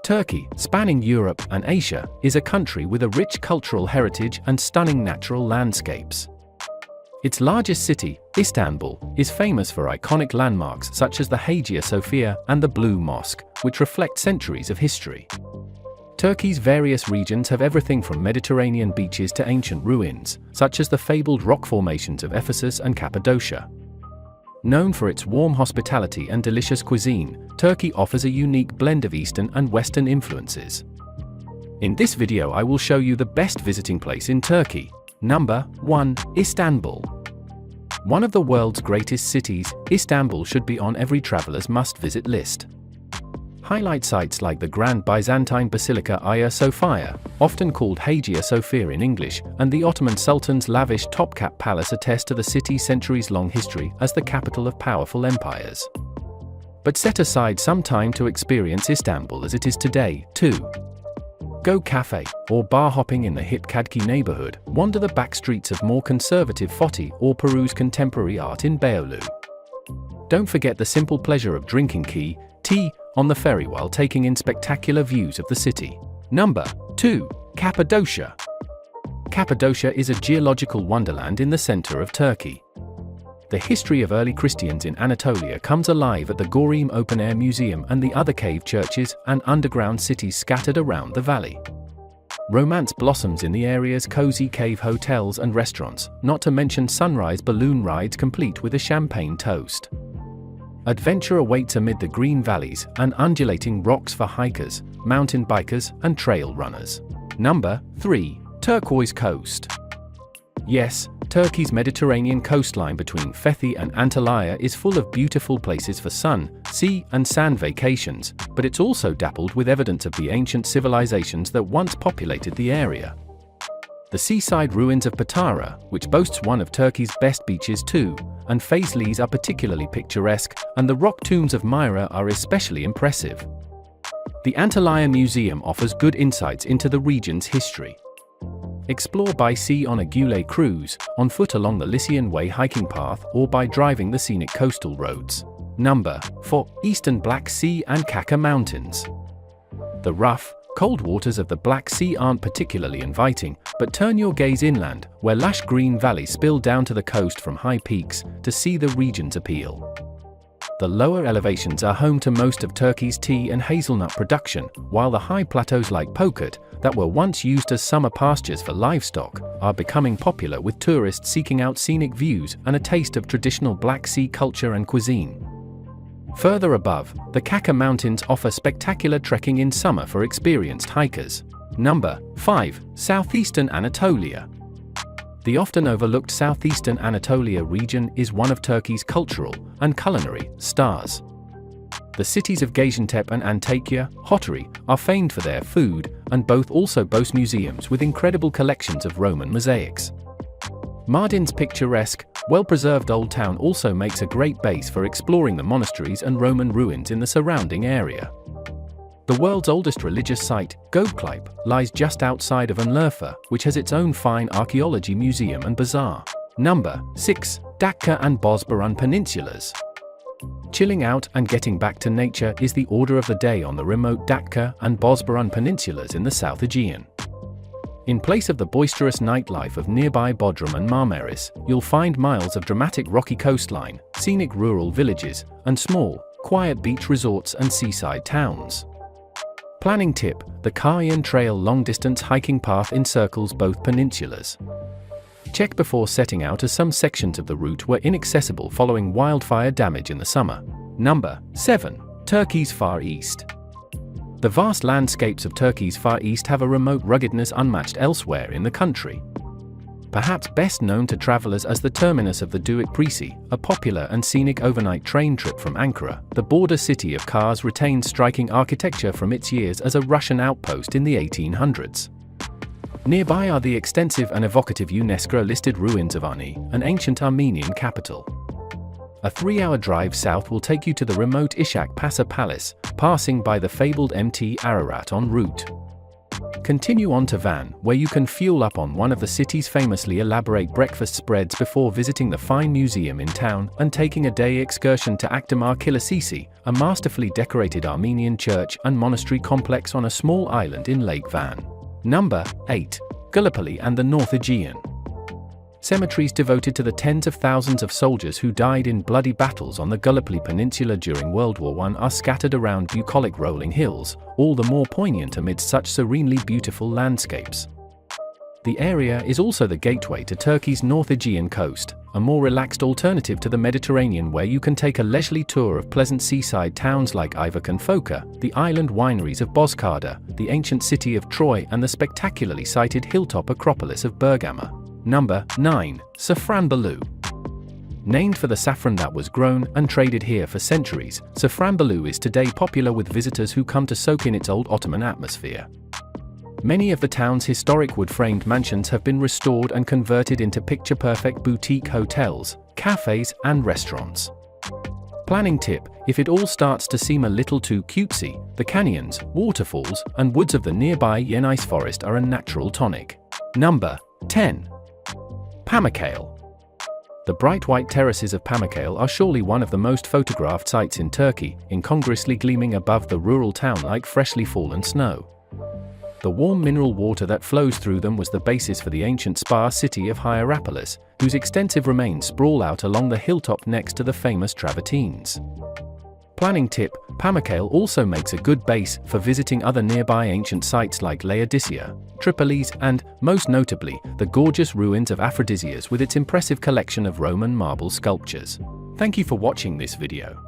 Turkey, spanning Europe and Asia, is a country with a rich cultural heritage and stunning natural landscapes. Its largest city, Istanbul, is famous for iconic landmarks such as the Hagia Sophia and the Blue Mosque, which reflect centuries of history. Turkey's various regions have everything from Mediterranean beaches to ancient ruins, such as the fabled rock formations of Ephesus and Cappadocia. Known for its warm hospitality and delicious cuisine, Turkey offers a unique blend of Eastern and Western influences. In this video I will show you the best visiting place in Turkey. Number 1. Istanbul. One of the world's greatest cities, Istanbul should be on every traveler's must-visit list. Highlight sites like the Grand Byzantine Basilica Hagia Sophia, often called Hagia Sophia in English, and the Ottoman Sultan's lavish Topkapı Palace attest to the city's centuries-long history as the capital of powerful empires. But set aside some time to experience Istanbul as it is today, too. Go cafe or bar hopping in the hip Kaçkar neighborhood, wander the back streets of more conservative Fatih, or peruse contemporary art in Beyoğlu. Don't forget the simple pleasure of drinking tea on the ferry while taking in spectacular views of the city. Number 2. Cappadocia. Cappadocia is a geological wonderland in the center of Turkey. The history of early Christians in Anatolia comes alive at the Gorim Open Air Museum and the other cave churches and underground cities scattered around the valley. Romance blossoms in the area's cozy cave hotels and restaurants, not to mention sunrise balloon rides complete with a champagne toast. Adventure awaits amid the green valleys and undulating rocks for hikers, mountain bikers, and trail runners. Number 3. Turquoise Coast. Yes, Turkey's Mediterranean coastline between Fethi and Antalya is full of beautiful places for sun, sea, and sand vacations, but it's also dappled with evidence of the ancient civilizations that once populated the area. The seaside ruins of Patara, which boasts one of Turkey's best beaches too, and Fezli's are particularly picturesque, and the rock tombs of Myra are especially impressive. The Antalya Museum offers good insights into the region's history. Explore by sea on a Gule cruise, on foot along the Lycian Way hiking path, or by driving the scenic coastal roads. Number 4. Eastern Black Sea and Kaçkar Mountains. The rough, cold waters of the Black Sea aren't particularly inviting, but turn your gaze inland, where lush green valleys spill down to the coast from high peaks, to see the region's appeal. The lower elevations are home to most of Turkey's tea and hazelnut production, while the high plateaus like Pamukkale, that were once used as summer pastures for livestock, are becoming popular with tourists seeking out scenic views and a taste of traditional Black Sea culture and cuisine. Further above, the Kaçkar Mountains offer spectacular trekking in summer for experienced hikers. Number 5. Southeastern Anatolia. The often overlooked Southeastern Anatolia region is one of Turkey's cultural and culinary stars. The cities of Gaziantep and Antakya, Hatay, are famed for their food, and both also boast museums with incredible collections of Roman mosaics. Mardin's picturesque, well-preserved old town also makes a great base for exploring the monasteries and Roman ruins in the surrounding area. The world's oldest religious site, Göbekli, lies just outside of Urfa, which has its own fine archaeology museum and bazaar. Number 6. Datça and Bozburun peninsulas. Chilling out and getting back to nature is the order of the day on the remote Datça and Bozburun peninsulas in the South Aegean. In place of the boisterous nightlife of nearby Bodrum and Marmaris, you'll find miles of dramatic rocky coastline, scenic rural villages, and small, quiet beach resorts and seaside towns. Planning tip: the Kaçkar Trail long-distance hiking path encircles both peninsulas. Check before setting out, as some sections of the route were inaccessible following wildfire damage in the summer. Number 7. Turkey's Far East. The vast landscapes of Turkey's Far East have a remote ruggedness unmatched elsewhere in the country. Perhaps best known to travelers as the terminus of the Duit Presi, a popular and scenic overnight train trip from Ankara, the border city of Kars retains striking architecture from its years as a Russian outpost in the 1800s. Nearby are the extensive and evocative UNESCO-listed ruins of Ani, an ancient Armenian capital. A 3-hour drive south will take you to the remote Ishak Pasha Palace, passing by the fabled Mt. Ararat en route. Continue on to Van, where you can fuel up on one of the city's famously elaborate breakfast spreads before visiting the fine museum in town and taking a day excursion to Akdamar Kilisesi, a masterfully decorated Armenian church and monastery complex on a small island in Lake Van. Number 8. Gallipoli and the North Aegean. Cemeteries devoted to the tens of thousands of soldiers who died in bloody battles on the Gallipoli Peninsula during World War I are scattered around bucolic rolling hills, all the more poignant amidst such serenely beautiful landscapes. The area is also the gateway to Turkey's North Aegean coast, a more relaxed alternative to the Mediterranean where you can take a leisurely tour of pleasant seaside towns like Ayvalık and Foça, the island wineries of Bozkır'da, the ancient city of Troy and the spectacularly sited hilltop acropolis of Bergama. Number 9. Safranbolu. Named for the saffron that was grown and traded here for centuries, Safranbolu is today popular with visitors who come to soak in its old Ottoman atmosphere. Many of the town's historic wood-framed mansions have been restored and converted into picture-perfect boutique hotels, cafes, and restaurants. Planning tip: if it all starts to seem a little too cutesy, the canyons, waterfalls, and woods of the nearby Yenis forest are a natural tonic. Number 10. Pamukkale. The bright white terraces of Pamukkale are surely one of the most photographed sights in Turkey, incongruously gleaming above the rural town like freshly fallen snow. The warm mineral water that flows through them was the basis for the ancient spa city of Hierapolis, whose extensive remains sprawl out along the hilltop next to the famous travertines. Planning tip: Pamukkale also makes a good base for visiting other nearby ancient sites like Laodicea, Tripolis, and, most notably, the gorgeous ruins of Aphrodisias with its impressive collection of Roman marble sculptures. Thank you for watching this video.